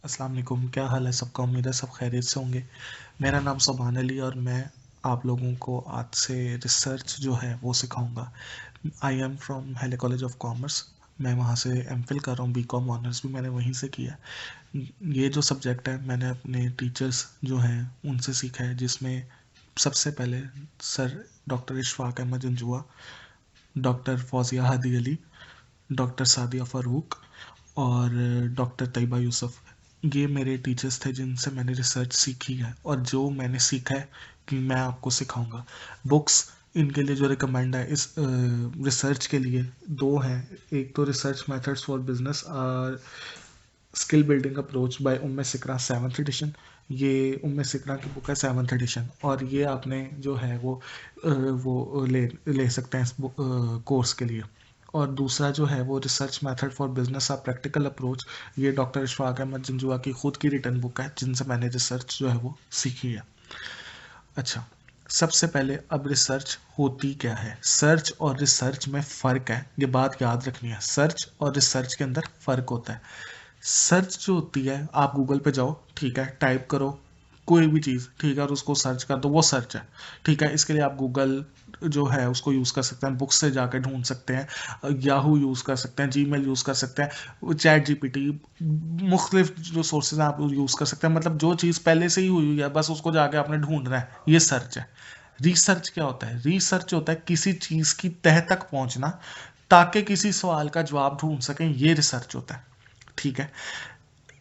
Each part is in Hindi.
अस्सलाम वालेकुम। क्या हाल है सबका? उम्मीद है सब खैरियत से होंगे। मेरा नाम सुभान अली और मैं आप लोगों को आज से रिसर्च जो है वो सिखाऊंगा। आई एम फ्रॉम हेले कॉलेज ऑफ कॉमर्स। मैं वहाँ से एमफिल कर रहा हूँ, बीकॉम ऑनर्स भी मैंने वहीं से किया। ये जो सब्जेक्ट है मैंने अपने टीचर्स जो हैं उनसे सीखा है, जिसमें सबसे पहले sir doctor Ishfaq Ahmed Janjua, doctor Fauzia Hadi Ali, doctor Sadia Farooq और डॉक्टर तैयबा यूसुफ। ये मेरे टीचर्स थे जिनसे मैंने रिसर्च सीखी है, और जो मैंने सीखा है कि मैं आपको सिखाऊंगा। बुक्स इनके लिए जो रिकमेंड है इस रिसर्च के लिए दो हैं। एक तो रिसर्च मेथड्स फॉर बिजनेस और skill building approach by Uma Sekaran 7th edition. ये उम्मे सिकरा की बुक है 7th एडिशन, और ये आपने जो है वो ले सकते हैं इस कोर्स के लिए। और दूसरा जो है वो रिसर्च मेथड फॉर बिजनेस और प्रैक्टिकल अप्रोच, ये डॉक्टर इशफाक अहमद जंजुआ की खुद की रिटर्न बुक है जिनसे मैंने रिसर्च जो है वो सीखी है। अच्छा, सबसे पहले अब रिसर्च होती क्या है। सर्च और रिसर्च में फ़र्क है, ये बात याद रखनी है। सर्च और रिसर्च के अंदर फ़र्क होता है। सर्च जो होती है, आप गूगल पे जाओ, ठीक है, टाइप करो कोई भी चीज़, ठीक है, और उसको सर्च कर दो, वो सर्च है। ठीक है, इसके लिए आप गूगल जो है उसको यूज़ कर सकते हैं, बुक्स से जाकर ढूंढ सकते हैं, याहू यूज़ कर सकते हैं, जीमेल यूज़ कर सकते हैं, चैट जीपीटी, मुख्तलिफ जो सोर्सेज हैं आप यूज़ कर सकते हैं। मतलब जो चीज़ पहले से ही हुई हुई है बस उसको जाके आपने ढूंढना है, ये सर्च है। रिसर्च क्या होता है? रिसर्च होता है किसी चीज़ की तह तक पहुंचना ताकि किसी सवाल का जवाब ढूंढ सकें, ये रिसर्च होता है। ठीक है,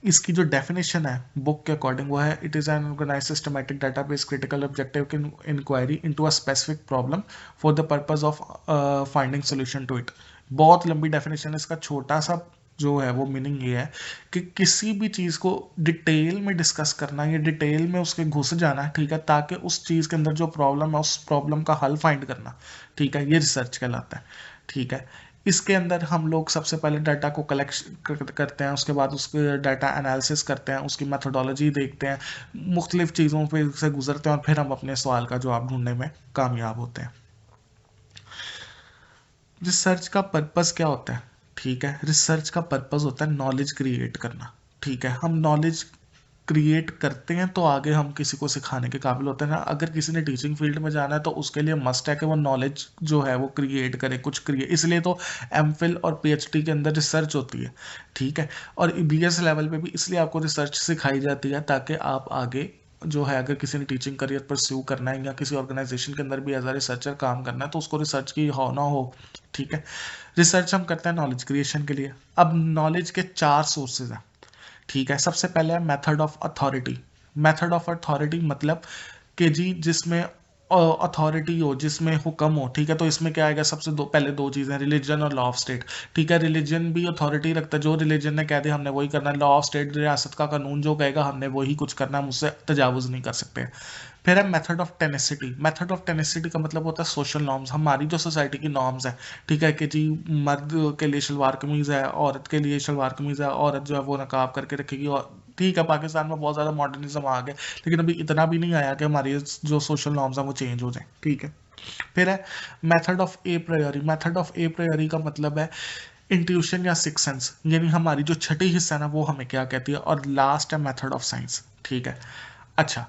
इसकी जो डेफिनेशन है बुक के अकॉर्डिंग वो है, it is an organize systematic database critical objective inquiry into a specific problem for the purpose of finding solution to it. बहुत लंबी डेफिनेशन है इसका, छोटा सा जो है वो मीनिंग ये है कि किसी भी चीज़ को डिटेल में डिस्कस करना या डिटेल में उसके घुस जाना है, ठीक है, ताकि उस चीज़ के अंदर जो प्रॉब्लम है उस प्रॉब्लम का हल फाइंड करना। ठीक है, ये रिसर्च कहलाता है। ठीक है, इसके अंदर हम लोग सबसे पहले डाटा को कलेक्ट करते हैं, उसके बाद उसके डाटा एनालिसिस करते हैं, उसकी मेथोडोलॉजी देखते हैं, मुख्तलिफ चीज़ों पे से गुजरते हैं और फिर हम अपने सवाल का जवाब ढूंढने में कामयाब होते हैं। रिसर्च का पर्पस क्या होता है? ठीक है, रिसर्च का पर्पस होता है नॉलेज क्रिएट करना। ठीक है, हम नॉलेज क्रिएट करते हैं तो आगे हम किसी को सिखाने के काबिल होते हैं ना। अगर किसी ने टीचिंग फील्ड में जाना है तो उसके लिए मस्ट है कि वो नॉलेज जो है वो क्रिएट करे, कुछ क्रिएट, इसलिए तो एमफिल और पीएचडी के अंदर रिसर्च होती है। ठीक है, और बीएस लेवल पे भी इसलिए आपको रिसर्च सिखाई जाती है ताकि आप आगे जो है, अगर किसी ने टीचिंग करियर परस्यू करना है या किसी ऑर्गेनाइजेशन के अंदर भी एज अ रिसर्चर काम करना है तो उसको रिसर्च की हो ना हो। ठीक है, रिसर्च हम करते हैं नॉलेज क्रिएशन के लिए। अब नॉलेज के चार सोर्सेज हैं। ठीक है, सबसे पहले है method of authority. Method of authority मतलब कि जी जिसमें अथॉरिटी हो, जिसमें हुक्म हो। ठीक है, तो इसमें क्या आएगा? सबसे पहले दो चीज़ें, रिलीजन और लॉ ऑफ स्टेट। ठीक है, रिलीजन भी अथॉरिटी रखता है, जो रिलीजन ने कह दिया हमने वही करना है। लॉ ऑफ स्टेट, रियासत का कानून जो कहेगा हमने वही कुछ करना है, हम उससे तजावुज़ नहीं कर सकते। फिर है method of tenacity. Method of tenacity का मतलब होता है सोशल नॉर्म्स, हमारी जो सोसाइटी की नॉर्म्स है। ठीक है, कि जी मर्द के लिए शलवार कमीज़ है, औरत के लिए शलवार कमीज़ है, औरत जो है वो नकाब करके रखेगी। और ठीक है, पाकिस्तान में बहुत ज़्यादा मॉडर्निज्म आ गया, लेकिन अभी इतना भी नहीं आया कि हमारी जो सोशल नॉर्म्स हैं वो चेंज हो जाए। ठीक है, फिर है method of A प्रायोरी। Method of ए प्रायोरी का मतलब है इंट्यूशन या सिक्स सेंस, यानी हमारी जो छठी हिस्सा है ना वो हमें क्या कहती है। और लास्ट है मेथड ऑफ साइंस। ठीक है, अच्छा,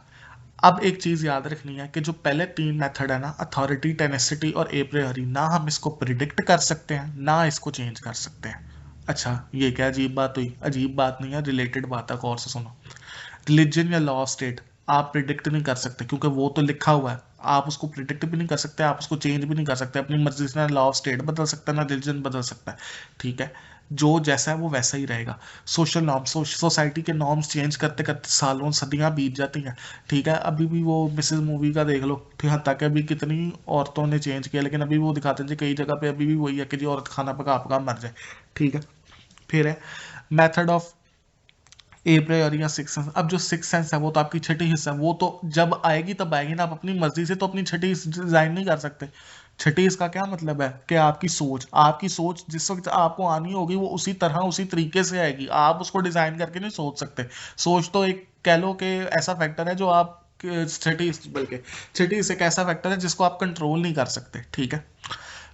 अब एक चीज याद रखनी है कि जो पहले तीन मेथड है ना, अथॉरिटी, टेनेसिटी और ए प्रायोरी, ना हम इसको प्रिडिक्ट कर सकते हैं ना इसको चेंज कर सकते हैं। अच्छा, ये क्या अजीब बात हुई? अजीब बात नहीं है, रिलेटेड बात है, गौर से सुनो। रिलीजन या लॉ ऑफ स्टेट आप प्रिडिक्ट नहीं कर सकते क्योंकि वो तो लिखा हुआ है। आप उसको प्रिडिक्ट भी नहीं कर सकते, आप उसको चेंज भी नहीं कर सकते अपनी मर्जी से। ना लॉ ऑफ स्टेट बदल सकता है ना रिलीजन बदल सकता है। ठीक है, जो जैसा है वो वैसा ही रहेगा। सोशल नॉर्म्स, सोसाइटी के नॉर्म्स चेंज करते करते सालों सदियां बीत जाती हैं। ठीक है, अभी भी वो मिसेज मूवी का देख लो, ठीक है, तक अभी कितनी औरतों ने चेंज किया, लेकिन अभी वो दिखाते हैं जी कई जगह पे अभी भी वही है कि जी औरत खाना पका पका मर जाए। ठीक है, फिर है मेथड ऑफ ए प्रायोरी या सिक्स सेंस। अब जो सिक्स सेंस है वो तो आपकी छठी हिस्सा है, वो तो जब आएगी तब आएगी ना, आप अपनी मर्जी से तो अपनी छठी डिजाइन नहीं कर सकते। छठी इसका क्या मतलब है कि आपकी सोच जिस वक्त आपको आनी होगी वो उसी तरह उसी तरीके से आएगी, आप उसको डिजाइन करके नहीं सोच सकते। सोच तो एक कह लो कि ऐसा फैक्टर है जो आप छठी, बल्कि छठी एक ऐसा फैक्टर है जिसको आप कंट्रोल नहीं कर सकते। ठीक है,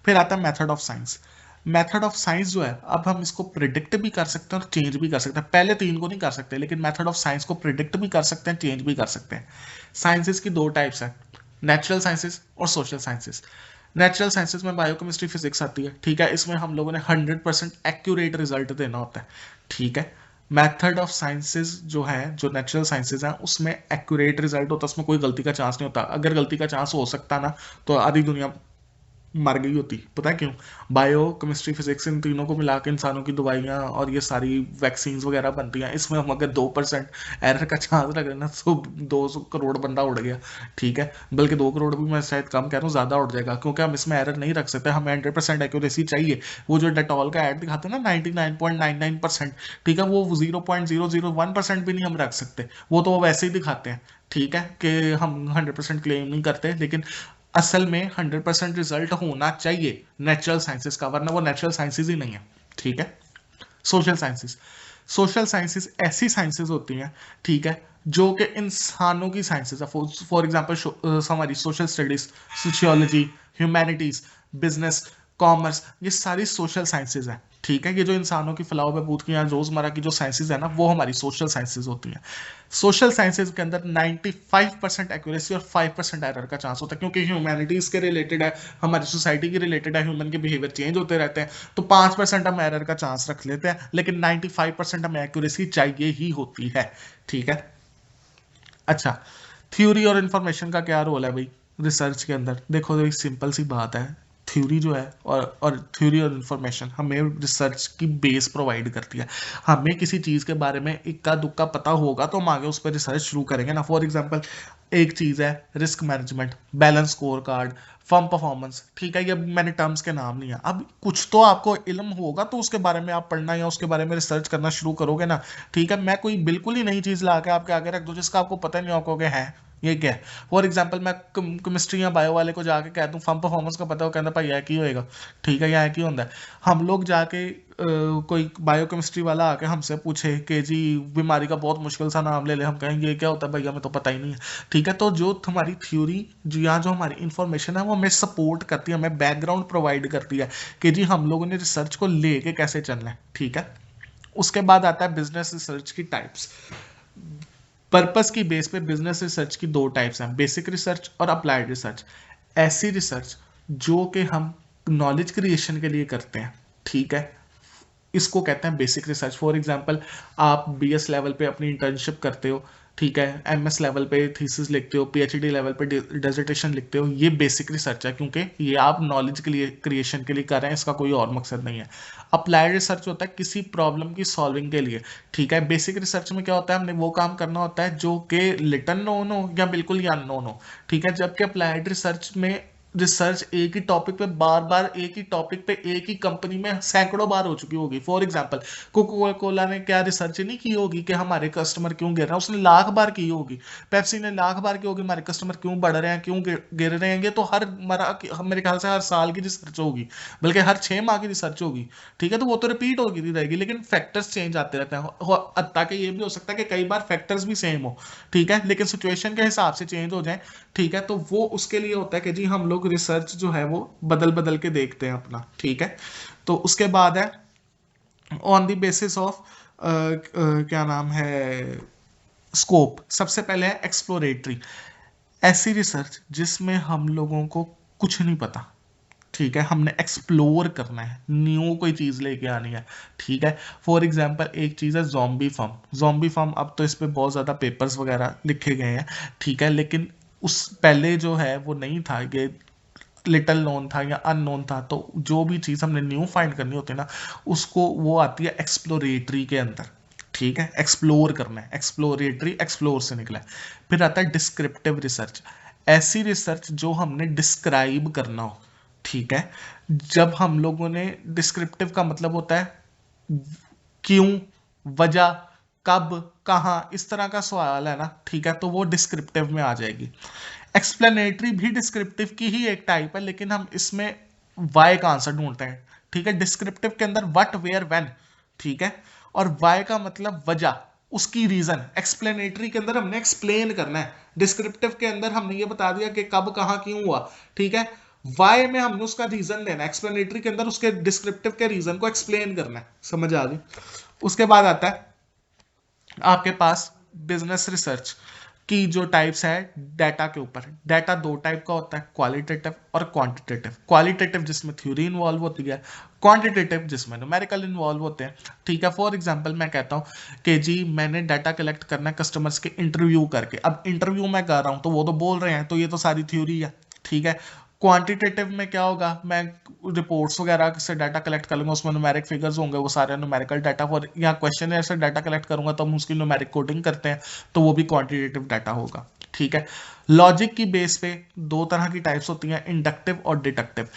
फिर आता है method of science. Method of science जो है, अब हम इसको प्रिडिक्ट भी कर सकते हैं और चेंज भी कर सकते हैं। पहले तीन को नहीं कर सकते, लेकिन मेथड ऑफ साइंस को प्रिडिक्ट भी कर सकते हैं, चेंज भी कर सकते हैं। साइंसेस की दो टाइप्स हैं, नेचुरल साइंसेस और सोशल साइंसेस। नेचुरल साइंसेस में बायोकेमिस्ट्री फिजिक्स आती है, ठीक है, इसमें हम लोगों ने 100% एक्यूरेट रिजल्ट देना होता है, ठीक है। मेथड ऑफ साइंसेस जो है, जो नेचुरल साइंसेस हैं, उसमें एक्यूरेट रिजल्ट होता है, उसमें कोई गलती का चांस नहीं होता। अगर गलती का चांस हो सकता ना, तो आधी दुनिया मर गई होती। पता है क्यों? बायो केमिस्ट्री फिजिक्स, इन तीनों को मिला के इंसानों की दवाइयाँ और ये सारी वैक्सीन वगैरह बनती हैं। इसमें हम अगर 2% एरर का चांस रख लेना तो 200 करोड़ बंदा उड़ गया, ठीक है। बल्कि 2 करोड़ भी मैं शायद कम कह रहा हूँ, ज़्यादा उड़ जाएगा, क्योंकि हम इसमें एरर नहीं रख सकते, हमें 100% एक्यूरेसी चाहिए। वो जो डेटॉल का ऐड दिखाते हैं ना 99.99%, ठीक है, वो 0.001% भी नहीं हम रख सकते, वो तो वो वैसे ही दिखाते हैं, ठीक है, कि हम 100% क्लेम नहीं करते। लेकिन असल में 100% रिजल्ट होना चाहिए नेचुरल साइंसेस का, वरना वो नेचुरल साइंसेस ही नहीं है, ठीक है। सोशल साइंसेस, सोशल साइंसेस ऐसी साइंसेस होती हैं, ठीक है, जो कि इंसानों की साइंसेस है। फॉर एग्जांपल हमारी social studies, sociology, humanities, business, commerce, ये सारी सोशल साइंसेज हैं, ठीक है। ये जो इंसानों की फलाह बहबूद की या रोजमर्रा की जो साइंसेज है ना, वो हमारी सोशल साइंसेज होती हैं। सोशल साइंसेज के अंदर 95% एक्यूरेसी और 5% एरर का चांस होता है, क्योंकि ह्यूमैनिटीज के रिलेटेड है, हमारी सोसाइटी के रिलेटेड है, ह्यूमन के बिहेवियर चेंज होते रहते हैं, तो 5% हम एरर का चांस रख लेते हैं, लेकिन 95% हमें एक्यूरेसी चाहिए ही होती है, ठीक है। अच्छा, थ्योरी और इन्फॉर्मेशन का क्या रोल है भाई रिसर्च के अंदर? देखो, एक सिंपल सी बात है, थ्योरी जो है और थ्योरी और इन्फॉर्मेशन हमें रिसर्च की बेस प्रोवाइड करती है। हमें किसी चीज़ के बारे में इक्का दुक्का पता होगा तो हम आगे उस पर रिसर्च शुरू करेंगे ना। फॉर एग्जांपल, एक चीज़ है risk management, balance score card, firm performance, ठीक है, ये मैंने टर्म्स के नाम नहीं है। अब कुछ तो आपको इल्म होगा तो उसके बारे में आप पढ़ना या उसके बारे में रिसर्च करना शुरू करोगे ना, ठीक है। मैं कोई बिल्कुल ही नई चीज़ ला के आपके आगे रख दूँ जिसका आपको पता नहीं होगा है ये क्या है। फॉर एग्जाम्पल, मैं केमिस्ट्री या बायो वाले को जाके कह दूँ फर्म परफॉर्मेंस का पता हो, कहता भाई यह की होएगा, ठीक है, यह की होता है। हम लोग जाके कोई बायो केमिस्ट्री वाला आके हमसे पूछे कि जी बीमारी का बहुत मुश्किल सा नाम ले ले, हम कहेंगे ये क्या होता है भाई, हमें तो पता ही नहीं है, ठीक है। तो जो हमारी थ्योरी जो या जो हमारी इंफॉर्मेशन है वो हमें सपोर्ट करती है, हमें बैकग्राउंड प्रोवाइड करती है कि जी हम लोगों ने रिसर्च को लेके कैसे चलना है, ठीक है। उसके बाद आता है बिजनेस रिसर्च की टाइप्स। पर्पस की बेस पे बिजनेस रिसर्च की दो टाइप्स हैं, बेसिक रिसर्च और अप्लाइड रिसर्च। ऐसी रिसर्च जो कि हम नॉलेज क्रिएशन के लिए करते हैं, ठीक है, इसको कहते हैं बेसिक रिसर्च। फॉर एग्जांपल, आप बीएस लेवल पे अपनी इंटर्नशिप करते हो, ठीक है, एमएस लेवल पे थीसिस लिखते हो, पीएचडी लेवल पे डिसर्टेशन लिखते हो, ये बेसिक रिसर्च है, क्योंकि ये आप नॉलेज के लिए क्रिएशन के लिए कर रहे हैं, इसका कोई और मकसद नहीं है। अप्लाइड रिसर्च होता है किसी प्रॉब्लम की सॉल्विंग के लिए, ठीक है। बेसिक रिसर्च में क्या होता है, हमने वो काम करना होता है जो कि लिटल नोन हो या बिल्कुल ही अननोन हो, ठीक है। जबकि अप्लाइड रिसर्च में रिसर्च एक ही टॉपिक पे बार बार, एक ही टॉपिक पे एक ही कंपनी में सैकड़ों बार हो चुकी होगी। फॉर एग्जांपल, कोका कोला ने क्या रिसर्च नहीं की होगी कि हमारे कस्टमर क्यों गिर रहे हैं, उसने लाख बार की होगी। पेप्सी ने लाख बार की होगी हमारे कस्टमर क्यों बढ़ रहे हैं, क्यों गिर रहे हैं। ये तो हर मेरे ख्याल से हर साल की रिसर्च होगी, बल्कि हर 6 माह की रिसर्च होगी, ठीक है। तो वो तो रिपीट होगी रहेगी, लेकिन फैक्टर्स चेंज आते रहते हैं। ताकि ये भी हो सकता है कि कई बार फैक्टर्स भी सेम हो, ठीक है, लेकिन सिचुएशन के हिसाब से चेंज हो जाए, ठीक है। तो वो उसके लिए होता है कि जी हम लोग रिसर्च जो है वो बदल बदल के देखते हैं अपना, ठीक है। तो उसके बाद है ऑन द बेसिस ऑफ क्या नाम है, स्कोप। सबसे पहले है एक्सप्लोरेटरी, ऐसी रिसर्च जिसमें हम लोगों को कुछ नहीं पता, ठीक है, हमने एक्सप्लोर करना है, न्यू कोई चीज़ लेके आनी है, ठीक है। फॉर एग्जांपल, एक चीज़ है ज़ॉम्बी फार्म। ज़ॉम्बी फार्म, अब तो इस पे बहुत ज़्यादा पेपर्स वगैरह लिखे गए हैं, ठीक है, लेकिन उस पहले जो है वो नहीं था, ये लिटल नोन था या अननोन था। तो जो भी चीज़ हमने न्यू फाइंड करनी होती है ना, उसको वो आती है एक्सप्लोरेटरी के अंदर, ठीक है। एक्सप्लोर करना है, एक्सप्लोरेटरी एक्सप्लोर से निकला है। फिर आता है डिस्क्रिप्टिव रिसर्च, ऐसी रिसर्च जो हमने डिस्क्राइब करना हो, ठीक है। जब हम लोगों ने, डिस्क्रिप्टिव का मतलब होता है क्यों, वजह, कब, कहाँ, इस तरह का सवाल है ना, ठीक है, तो वो डिस्क्रिप्टिव में आ जाएगी। एक्सप्लेनेटरी भी डिस्क्रिप्टिव की ही एक टाइप है, लेकिन हम इसमें वाई का आंसर ढूंढते हैं, ठीक है। डिस्क्रिप्टिव के अंदर व्हाट, वेयर, व्हेन, ठीक है, और वाई का मतलब वजह, उसकी रीजन। एक्सप्लेनेटरी के अंदर हमने एक्सप्लेन करना है, डिस्क्रिप्टिव के अंदर हमने ये बता दिया कि कब, कहाँ, क्यों हुआ, ठीक है। वाई में हमने उसका रीजन लेना है, एक्सप्लेनेटरी के अंदर उसके डिस्क्रिप्टिव के रीजन को एक्सप्लेन करना है, समझ आ गई। उसके बाद आता है आपके पास बिजनेस रिसर्च की जो टाइप्स है डाटा के ऊपर। डाटा दो टाइप का होता है, क्वालिटेटिव और क्वांटिटेटिव। क्वालिटेटिव जिसमें थ्योरी इन्वॉल्व होती है, क्वांटिटेटिव जिसमें न्यूमेरिकल इन्वॉल्व होते हैं, ठीक है। फॉर एग्जांपल मैं कहता हूँ कि जी मैंने डाटा कलेक्ट करना है कस्टमर्स के इंटरव्यू करके, अब इंटरव्यू मैं कर रहा हूँ तो वो तो बोल रहे हैं, तो ये तो सारी थ्योरी है, ठीक है। क्वांटिटेटिव में क्या होगा, मैं रिपोर्ट्स वगैरह से डाटा कलेक्ट कर लूंगा, उसमें न्यूमेरिक फिगर्स होंगे, वो सारे न्यूमेरिकल डाटा। और यहाँ क्वेश्चन से डाटा कलेक्ट करूंगा तो हम उसकी न्यूमेरिक कोडिंग करते हैं, तो वो भी क्वांटिटेटिव डाटा होगा, ठीक है। लॉजिक की बेस पे दो तरह की टाइप्स होती हैं, इंडक्टिव और डिडक्टिव।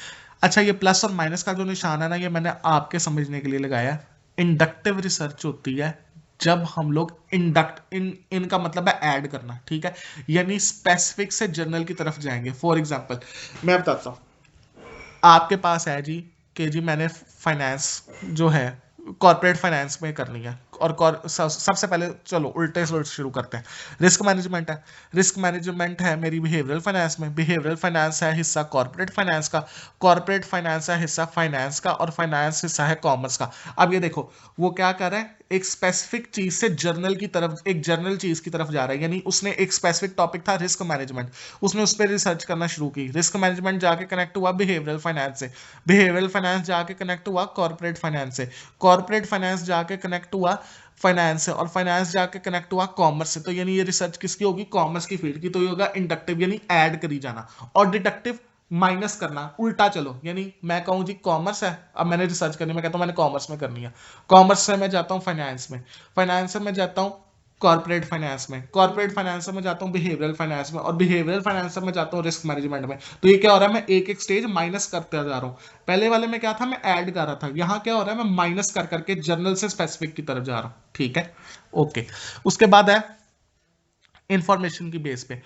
अच्छा ये प्लस और माइनस का जो निशान है ना, ये मैंने आपके समझने के लिए लगाया। इंडक्टिव रिसर्च होती है जब हम लोग इंडक्ट इनका मतलब है ऐड करना, ठीक है, यानी स्पेसिफिक से जनरल की तरफ जाएंगे। फॉर एग्जांपल मैं बताता हूँ, आपके पास है जी कि जी मैंने फाइनेंस जो है कॉर्पोरेट फाइनेंस में करनी है, और सबसे पहले चलो उल्टे से शुरू करते हैं। रिस्क मैनेजमेंट है, रिस्क मैनेजमेंट है मेरी बिहेवियरल फाइनेंस में, बिहेवियरल फाइनेंस है हिस्सा कॉर्पोरेट फाइनेंस का, कॉर्पोरेट फाइनेंस है हिस्सा फाइनेंस का, और फाइनेंस हिस्सा है कॉमर्स का। अब ये देखो वो क्या कर रहा है, एक स्पेसिफिक चीज से जर्नल की तरफ, एक जर्नल चीज की तरफ जा रहा है। यानी उसने एक स्पेसिफिक टॉपिक था रिस्क मैनेजमेंट, उसने उस पर रिसर्च करना शुरू की, रिस्क मैनेजमेंट जाके कनेक्ट हुआ बिहेवियरल फाइनेंस से, बिहेवियरल फाइनेंस जाके कनेक्ट हुआ कॉर्पोरेट फाइनेंस से, कॉर्पोरेट फाइनेंस जाके कनेक्ट हुआ फाइनेंस से, और फाइनेंस जाके कनेक्ट हुआ कॉमर्स से। तो यानी ये रिसर्च किसकी होगी, कॉमर्स की फील्ड की। तो ये होगा इंडक्टिव यानी ऐड करी जाना, और डिडक्टिव माइनस करना, उल्टा चलो। यानी मैं कहूँ जी कॉमर्स है, अब मैंने रिसर्च करनी, मैं कहता हूँ मैंने कॉमर्स में करनी है, कॉमर्स से मैं जाता हूँ फाइनेंस में, फाइनेंस से मैं जाता हूँ कॉर्पोरेट फाइनेंस में, कॉर्पोरेट फाइनेंस से मैं जाता हूँ बिहेवियरल फाइनेंस में, और बिहेवियरल फाइनेंस से मैं जाता हूँ रिस्क मैनेजमेंट में। तो ये क्या हो रहा है, मैं एक एक स्टेज माइनस करते जा रहा हूँ। पहले वाले में क्या था, मैं ऐड कर रहा था, यहाँ क्या हो रहा है, मैं माइनस कर करके जनरल से स्पेसिफिक की तरफ जा रहा हूँ, ठीक है। ओके, उसके बाद है इंफॉर्मेशन की बेस पे।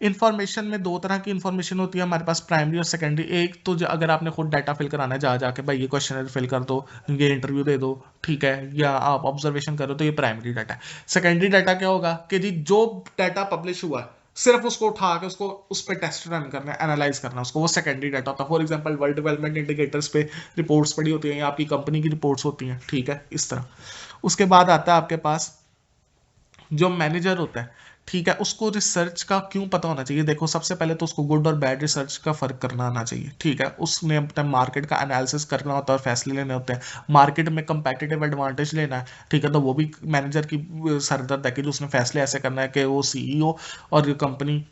इंफॉर्मेशन में दो तरह की इंफॉर्मेशन होती है हमारे पास, प्राइमरी और सेकेंडरी। एक तो अगर आपने खुद डाटा फिल कराना है, जा जाके भाई ये क्वेश्चन फिल कर दो, ये इंटरव्यू दे दो, ठीक है, या आप ऑब्जर्वेशन करो, तो ये प्राइमरी डाटा है। सेकेंडरी डाटा क्या होगा कि जी जो डाटा पब्लिश हुआ है सिर्फ उसको उठा के उसको उस पर टेस्ट रन करना है, एनालाइज करना है उसको, वो सेकेंडरी डाटा होता है। For example world development indicators पे रिपोर्ट्स पड़ी होती हैं, या आपकी कंपनी की रिपोर्ट्स होती हैं, ठीक है, इस तरह। उसके बाद आता है आपके पास जो मैनेजर होता है, ठीक है, उसको रिसर्च का क्यों पता होना चाहिए। देखो सबसे पहले तो उसको गुड और बैड रिसर्च का फर्क करना आना चाहिए, ठीक है। उसने अपने मार्केट का एनालिसिस करना होता है और फैसले लेने होते हैं, मार्केट में कंपेटिटिव एडवांटेज लेना है, ठीक है। तो वो भी मैनेजर की सरदर्द है कि जो उसने फैसले ऐसे करना है कि वो सीईओ और कंपनी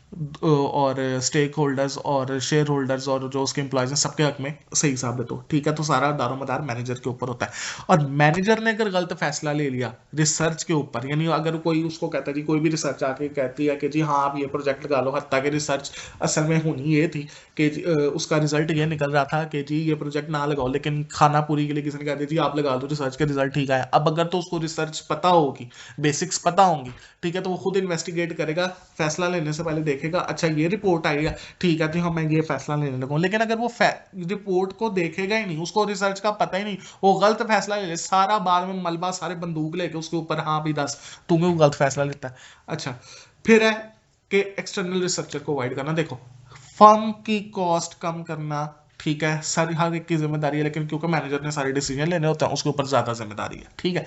और स्टेक होल्डर्स और शेयर होल्डर्स और जो उसके एम्प्लॉयज हैं सबके हक में सही साबित हो, ठीक है। तो सारा दारोमदार मैनेजर के ऊपर होता है। और मैनेजर ने अगर गलत फैसला ले लिया रिसर्च के ऊपर, यानी अगर कोई उसको कहता है जी, कोई भी रिसर्च आके कहती है कि जी हाँ आप ये प्रोजेक्ट लगा लो, हत्ता के रिसर्च असल में होनी ये थी कि उसका रिजल्ट ये निकल रहा था कि जी ये प्रोजेक्ट ना लगाओ, लेकिन खाना पूरी के लिए किसी ने कहा जी आप लगा दो, रिसर्च के रिजल्ट ठीक आया। अब अगर तो उसको रिसर्च पता होगी, बेसिक्स पता होंगी, ठीक है, तो वो खुद इन्वेस्टिगेट करेगा, फैसला लेने से पहले देखेगा अच्छा ये रिपोर्ट आई है, ठीक है, तो हाँ मैं ये फैसला लेने लगूँ। लेकिन अगर वो रिपोर्ट को देखेगा ही नहीं, उसको रिसर्च का पता ही नहीं, वो गलत फैसला ले ले, सारा बाद में मलबा सारे बंदूक लेके उसके ऊपर, हाँ भी दस तुम्हें वो गलत फैसला लेता है। अच्छा फिर है कि एक्सटर्नल रिसर्चर को अवॉइड करना। देखो फर्म की कॉस्ट कम करना, ठीक है, सारी हर एक की जिम्मेदारी है, लेकिन क्योंकि मैनेजर ने सारे डिसीजन लेने होते हैं उसके ऊपर ज्यादा जिम्मेदारी है, ठीक है।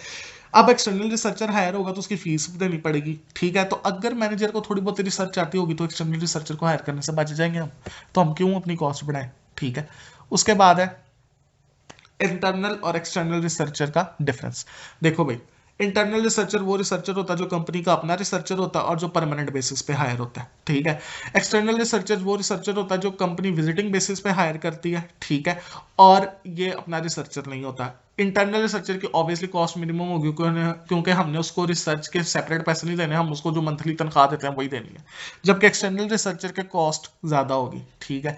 अब एक्सटर्नल रिसर्चर हायर होगा तो उसकी फीस भी देनी पड़ेगी, ठीक है। तो अगर मैनेजर को थोड़ी बहुत रिसर्च आती होगी तो एक्सटर्नल रिसर्चर को हायर करने से बच जाएंगे हम, तो हम क्यों अपनी कॉस्ट बढ़ाएं, ठीक है। उसके बाद है इंटरनल और एक्सटर्नल रिसर्चर का डिफरेंस। देखो भाई इंटरनल रिसर्चर वो रिसर्चर होता है जो कंपनी का अपना रिसर्चर होता है और जो परमानेंट बेसिस पे हायर होता है, ठीक है। एक्सटर्नल रिसर्चर वो रिसर्चर होता है जो कंपनी विजिटिंग बेसिस पे हायर करती है, ठीक है, और ये अपना रिसर्चर नहीं होता। इंटरनल रिसर्चर की ऑब्वियसली कॉस्ट मिनिमम होगी क्योंकि हमने उसको रिसर्च के सेपरेट पैसे नहीं देने, हम उसको जो मंथली तनख्वाह देते हैं वही देनी है, जबकि एक्सटर्नल रिसर्चर के कॉस्ट ज्यादा होगी, ठीक है।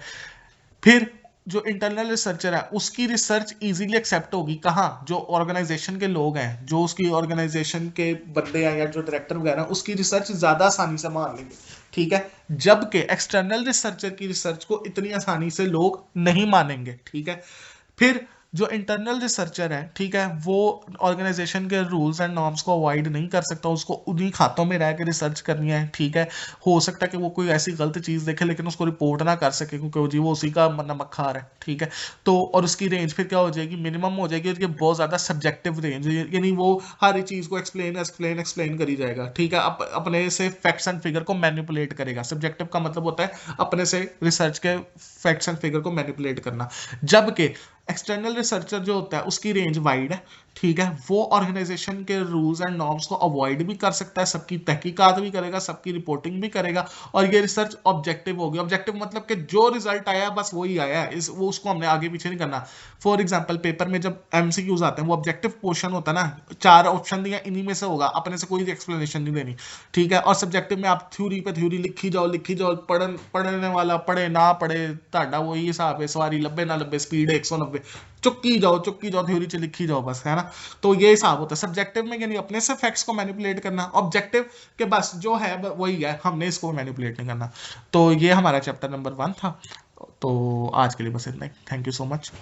फिर जो इंटरनल रिसर्चर है उसकी रिसर्च इजीली एक्सेप्ट होगी, कहाँ, जो ऑर्गेनाइजेशन के लोग हैं, जो उसकी ऑर्गेनाइजेशन के बंदे हैं या जो डायरेक्टर वगैरह, उसकी रिसर्च ज्यादा आसानी से मान लेंगे, ठीक है। जबकि एक्सटर्नल रिसर्चर की रिसर्च को इतनी आसानी से लोग नहीं मानेंगे, ठीक है। फिर जो इंटरनल रिसर्चर है, ठीक है, वो ऑर्गेनाइजेशन के रूल्स एंड नॉर्म्स को अवॉइड नहीं कर सकता, उसको उन्हीं खातों में रह के रिसर्च करनी है, ठीक है। हो सकता है कि वो कोई ऐसी गलत चीज़ देखे लेकिन उसको रिपोर्ट ना कर सके क्योंकि जी वो उसी का नमक खा रहा है, ठीक है। तो और उसकी रेंज फिर क्या हो जाएगी, मिनिमम हो जाएगी, और ये बहुत ज़्यादा सब्जेक्टिव रेंज, यानी वो हर एक चीज़ को एक्सप्लेन एक्सप्लेन एक्सप्लेन करी जाएगा, ठीक है, अपने से फैक्ट्स एंड फिगर को मैनिपुलेट करेगा। सब्जेक्टिव का मतलब होता है अपने से रिसर्च के फैक्ट्स एंड फिगर को मैनिपुलेट करना, जबकि एक्सटर्नल रिसर्चर जो होता है उसकी रेंज वाइड है, ठीक है, वो ऑर्गेनाइजेशन के रूल्स एंड नॉर्म्स को अवॉइड भी कर सकता है, सबकी तहकीकात भी करेगा, सबकी रिपोर्टिंग भी करेगा, और ये रिसर्च ऑब्जेक्टिव होगी। ऑब्जेक्टिव मतलब कि जो रिजल्ट आया है बस वही आया है, वो उसको हमने आगे पीछे नहीं करना। फॉर एग्जाम्पल पेपर में जब एमसीक्यूज आते हैं, वो ऑब्जेक्टिव क्वेश्चन होता है ना, 4 ऑप्शन दिया, इन्हीं में से होगा, अपने से कोई एक्सप्लेनेशन नहीं देनी, ठीक है। और सब्जेक्टिव में आप थ्योरी पे थ्योरी लिखी जाओ, पढ़ने वाला पढ़े ना पढ़े, ताड़ा वही हिसाब है, सवारी लब्बे ना लब्बे, स्पीड 190, चुक्की जाओ थ्योरी च लिखी जाओ बस, है ना। तो ये हिसाब होता है सब्जेक्टिव में, यानी अपने से फैक्ट्स को मैनिपुलेट करना। ऑब्जेक्टिव के बस जो है वही है, हमने इसको मैनिपुलेट नहीं करना। तो ये हमारा चैप्टर नंबर 1 था। तो आज के लिए बस इतना ही। Thank you so much.